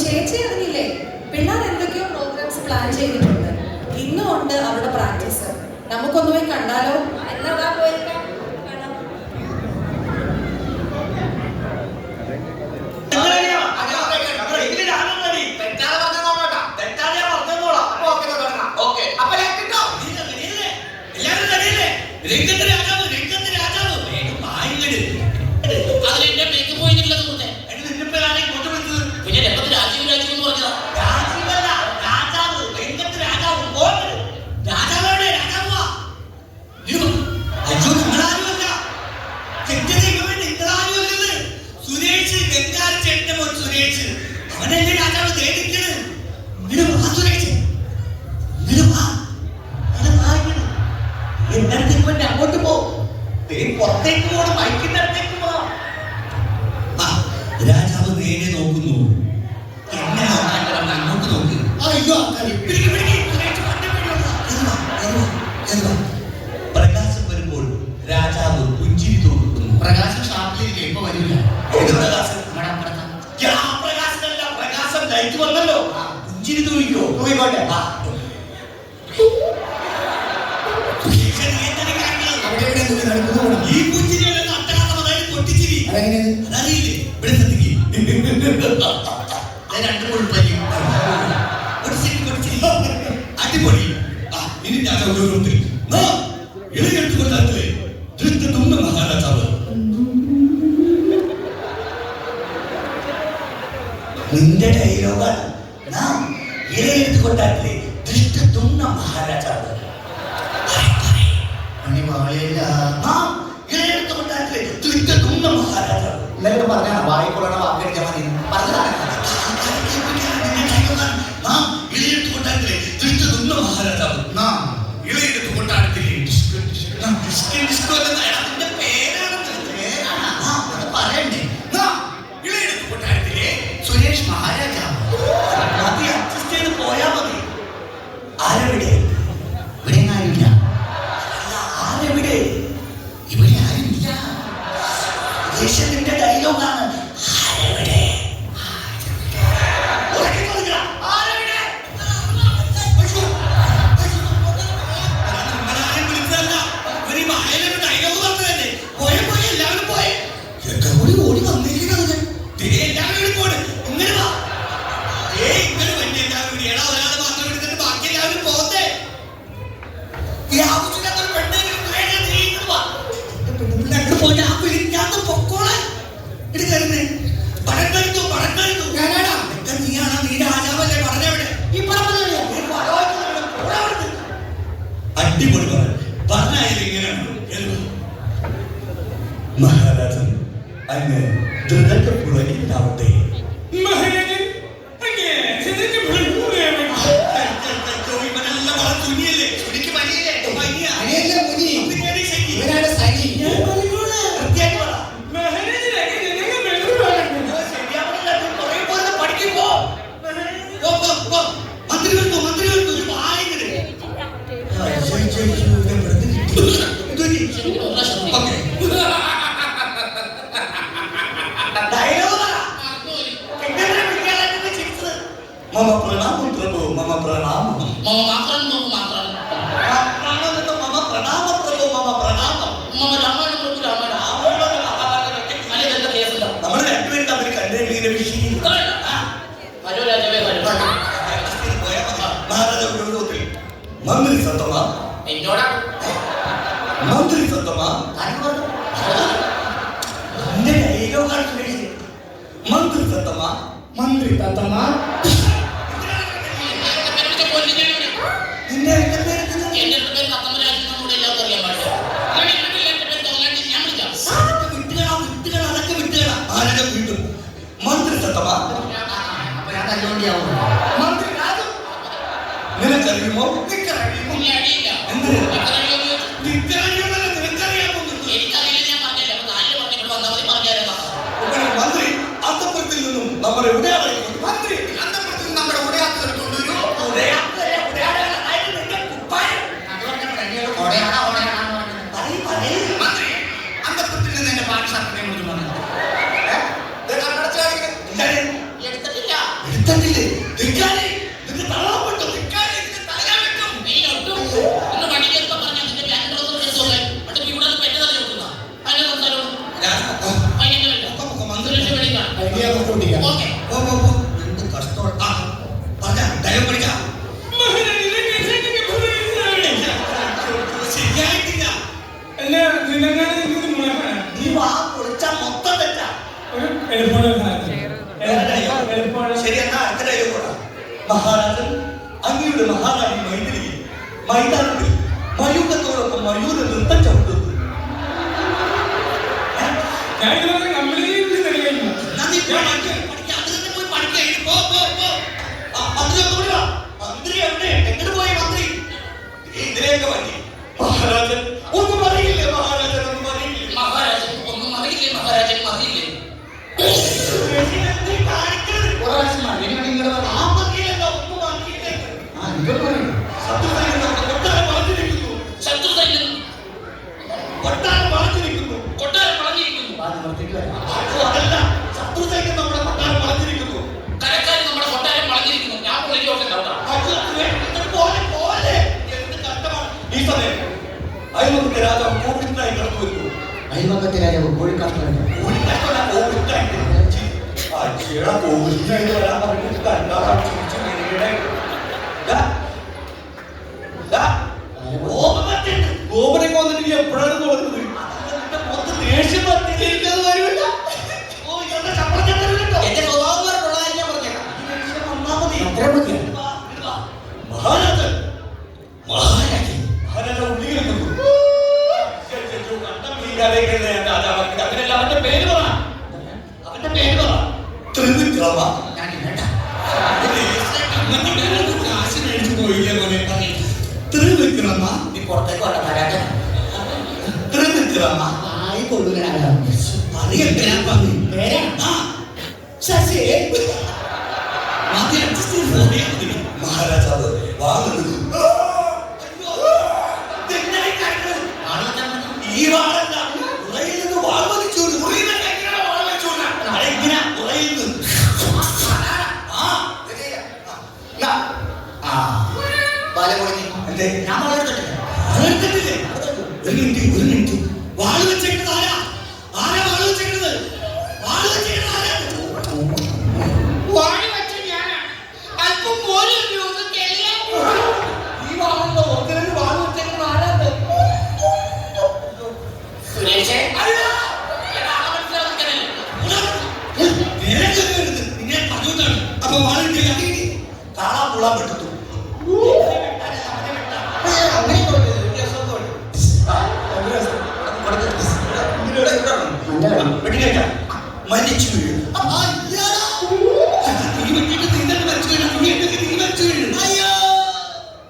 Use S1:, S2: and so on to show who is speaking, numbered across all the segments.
S1: ചേച്ചി അറിഞ്ഞില്ലേ, പിള്ളേർ എന്തൊക്കെയോ പ്രോഗ്രാംസ് പ്ലാൻ ചെയ്തിട്ടുണ്ട്. ഇന്നും ഉണ്ട് അവരുടെ പ്രാക്ടീസ്. നമുക്കൊന്ന് പോയി കണ്ടാലോ?
S2: എന്നതാ പോയിരിക്കാം.
S3: അങ്ങോട്ട് പോ, പുറത്തേക്ക് പോകണം, ബൈക്കിന്റെ അടുത്തേക്ക് പോ. രാജാവ് നേരെ നോക്കുന്നു. എന്നെ നോക്കാൻ അങ്ങോട്ട് നോക്ക്. അയ്യോ, പ്രകാശം വരുമ്പോൾ രാജാവ് പുഞ്ചിരി തോന്നുന്നു.
S4: പ്രകാശം ഷാപ്പിലേക്ക് ഇപ്പൊ വരില്ല.
S3: പ്രകാശം ലൈറ്റ് വന്നല്ലോ, പുഞ്ചിരി തൂയിക്കോ. പോയിക്കോട്ടെ. ഈ പുഞ്ചിരി പൊട്ടിച്ചിരി അതറിയില്ലേ? അടിപൊളി. ഇനി രാജാവ് ഇളയെടുത്തുകൊണ്ടാത്തില്ലേ ദൃഷ്ടതുംന മഹാരാജാവ്. നിന്റെ ഡയലോഗാണ്. നാം ഇളയെടുത്തുകൊണ്ടാത്തില്ലേ ദൃഷ്ടതുംന മഹാരാജാവ്.
S4: ഇന്നലെ പറഞ്ഞാണ് വായിക്കൊള്ളണ വാക്കടിക്കാൻ മതി പറഞ്ഞതാണ്.
S3: സുരേഷ് മഹാരാജാവ്. അഡ്ജസ്റ്റ് ചെയ്ത് പോയാ മതി. ആരെവിടെ? ഇവിടെ ആരുമില്ല. ആരെവിടെ? ഇവിടെ ആരുമില്ല. ദേശത്തിന്റെ ഡയലോഗാണ്. ആരെവിടെ? ഓടി വന്നിരിക്കുന്നത് എല്ലാവരും പോണ്. ഇങ്ങനെ വാ. ഇങ്ങനെ വണ്ടി എല്ലാവരും ഒരാളെ മാത്രം എടുത്തിട്ട് ബാക്കി എല്ലാവരും പോകട്ടെ. ഈ ആവശ്യമില്ലാത്തൊരു പെണ്ണെങ്കിലും പോയിട്ട് ആ വിളിക്കാത്ത പൊക്കോളെ എടുക്കരുത്. പടം കഴിച്ചു, പടം കഴിച്ചു. ഞാനാടാ നീയാണ്, നീ രാജാവല്ലേ? പടനെവിടെ? ഈ അടിപൊളി പറഞ്ഞായാലും ഇങ്ങനെയാണ്. മഹാരാജൻ അങ്ങ് ദ്രുതപുറകിലാവട്ടെ. മമ പ്രണാമം പ്രഭു, മമ പ്രണാമം.
S4: മമ പ്രണാമം പ്രഭു, മമ പ്രണാമം. നമ്മൾ രണ്ടുപേരും തമ്മിൽ കണ്ടു വിഷയം. മന്ത്രി സത്തമാ, മന്ത്രി സത്തമാ. മന്ത്രി സത്തമാ, മന്ത്രി തത്തമാ. മന്ത്രി സത്തമാ, മന്ത്രി രാജു. നിനക്കറിയുമോ? മന്ത്രി അന്തപുരത്തിൽ നിന്നും നമ്മുടെ ഉദയാടനം. മന്ത്രി അന്തപുരത്തിൽ നമ്മുടെ ഉദയാടനം കൊണ്ടുവരൂ. മന്ത്രി അന്തപുരത്തിൽ നിന്ന് എന്റെ പാഠശാസ്ത്രത്തെ കുറിച്ച് പറഞ്ഞു. എടുത്തിട്ടില്ല.
S3: വാ പൊളിച്ചാ മൊത്തം തെറ്റാ.
S2: ഒരു എളുപ്പമുള്ള
S3: ശരി, എന്നാ അടുത്ത ഡയലോഗ് കൂടാ. മഹാരാജൻ അങ്ങയുടെ മഹാറാണി മൈത്രിയെ മൈതാനത്തിൽ മയൂരത്തോടൊപ്പം മയൂര നൃത്തം ചവിട്ടുന്നു.
S2: ഞാൻ ഇതുപോലെ കംപ്ലീറ്റ് തെളിയിക്കുന്നു.
S3: മന്ത്രി എവിടെ? എങ്ങോട്ട് പോയി മന്ത്രി? ഇതിനെയൊക്കെ പറ്റി മഹാരാജൻ ഒന്നും അറിയില്ലേ? മഹാരാജൻ ഒന്നും അറിയില്ലേ?
S4: മഹാരാജൻ ഒന്നും അറിയില്ലേ? മഹാരാജൻ അറിയില്ലേ?
S3: കൊട്ടാരം വളഞ്ഞിരിക്കുന്നു. അതല്ല, ശത്രു സൈന്യം നമ്മുടെ കൊട്ടാരം വളഞ്ഞിരിക്കുന്നു.
S4: കരക്കാർ നമ്മുടെ കൊട്ടാരം വളഞ്ഞിരിക്കുന്നു. ഞാൻ
S3: പോലെ എന്ത് കഷ്ടമാണ് ഈ സമയം. അയൽവക്കത്തെ രാജാവ് കോവിഡായി കടന്നു വരുന്നു.
S5: അയൽവക്കത്തെ രാജാവ് കോഴിക്കാഷ്ടമാണ്.
S3: കോവിഡായിട്ട് വരാൻ പറഞ്ഞിട്ട് കണ്ടാറാണ് ചിരിച്ചു മെരുകയുടെ. ഗോപനെ കൊന്നിട്ട് എപ്പോഴാണ് തോന്നുന്നത്? മൊത്തം ദേഷ്യം പറ്റിയിരിക്കുന്നത് വരില്ല.
S5: എന്റെ സ്വഭാവം കൊള്ളാൻ ഞാൻ പറഞ്ഞേക്കാം. അത്ര മതി.
S3: മഹാരാജൻ ഉള്ളിൽ നിൽക്കുന്നു. അങ്ങനെയല്ല, അവന്റെ പേര് പറ. ത്രിവിക്രമ. കാശ് മേടിച്ചു പോയില്ലേ മോനെ? ത്രിവിക്രമ.
S5: നീ പുറത്തേക്ക് വന്ന പരാജയം
S3: ത്രിവിക്രമ
S5: ആയി കൊള്ളുകയാണ്.
S3: അറിയട്ടെ ശശി. മഹാരാജാവ് വാങ്ങുന്നു. ഈ വാളല്ല, ഉറയിൽ നിന്ന് വാൾ വലിച്ചു. ഉറയിൽ നിന്ന് എന്തേ
S5: ഞാൻ വളർത്തിട്ടില്ല.
S3: ഒരു മിനിറ്റ്. വാള് വെച്ചേക്കുന്നത് ആരാ? വാള് വെച്ചേക്കുന്നത്? വാള് വെച്ചേക്കുന്നത് ആരാ?
S4: അല്പം പോലും
S3: ഈ വാളല്ലോ ഒന്നിനും വാള് വെച്ചേക്കുന്നത് ആരാണ്?
S4: സുരേഷേ
S3: നിന്നെ പറഞ്ഞുകൊണ്ടാണ്. അപ്പൊ വാളിട്ടില്ല, കാണാൻ പുള്ളാൻ പെട്ടു. മരിച്ചു വീഴും.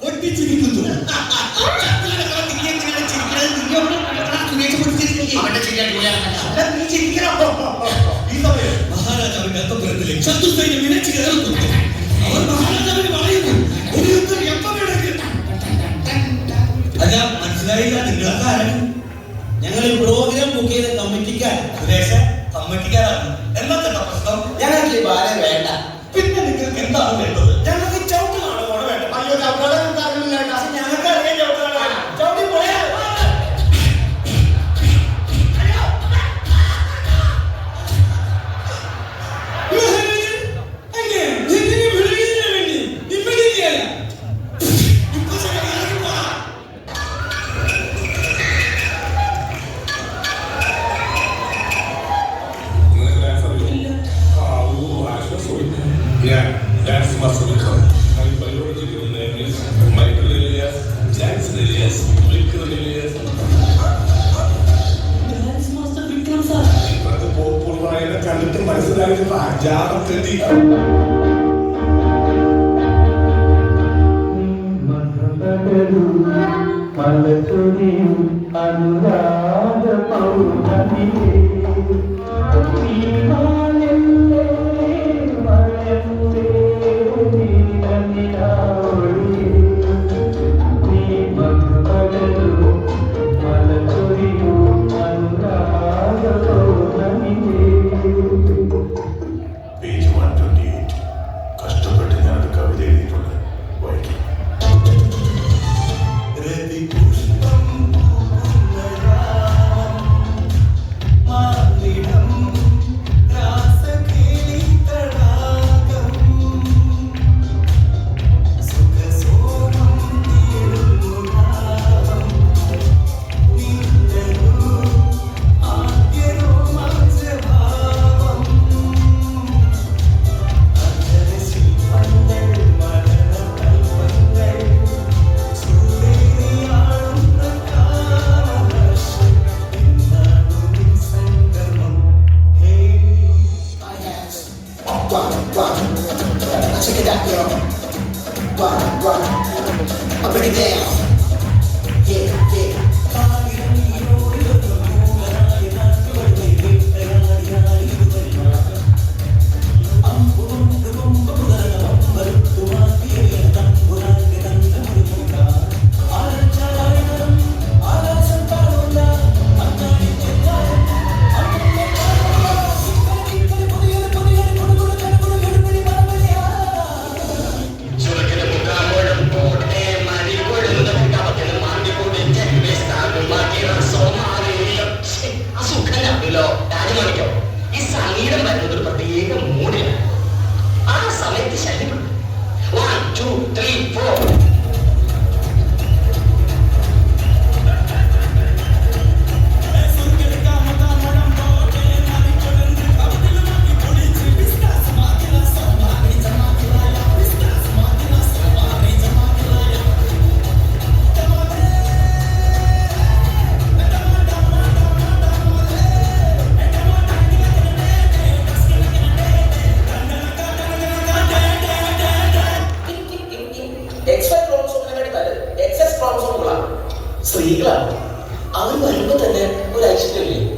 S3: പൊട്ടിച്ചിരിക്കുന്നു. മഹാരാജാവിന്റെ അന്തപുരത്തിലെ ശത്രു സൈന്യം ഇണച്ചു കയറുന്നു. അവർ മഹാരാജാവിന് പറയുന്നു, ഒരു യുദ്ധം എപ്പം വേണമെങ്കിലും. അല്ല, മനസ്സിലായില്ല. നിങ്ങളാരും
S5: ഞങ്ങൾ പ്രോഗ്രാം ബുക്ക് ചെയ്ത കമ്മിറ്റിക്കാർ.
S3: സുരേഷ് കമ്മിറ്റിക്കാരാണ്. എന്നത്തെ പ്രശ്നം?
S5: ഞങ്ങൾക്ക് ബാലം വേണ്ട.
S3: പിന്നെ നിങ്ങൾക്ക് എന്താണ് വേണ്ടത്?
S5: ഞങ്ങൾക്ക് ചവിട്ടുകാണ് വേണ്ട. അയ്യോ, ചവിട്ടുകാരെ ഞങ്ങൾക്ക് അറിയാം. ചവിട്ടുകാരാണ് ചവിട്ടി പോയാ
S2: കണ്ടിട്ട് മനസ്സിലാകുന്ന അജാപത്തെത്തി
S6: അനുരാഗ പൗർണമിയേ
S2: കഷ്ടപ്പെട്ട് ഞാനൊരു കവിത എഴുതിയിട്ടുണ്ട്. വായിക്കും.
S3: മാറിടം വരുമ്പോ തന്നെ ഒരു ഐശ്വര്യമില്ലേ?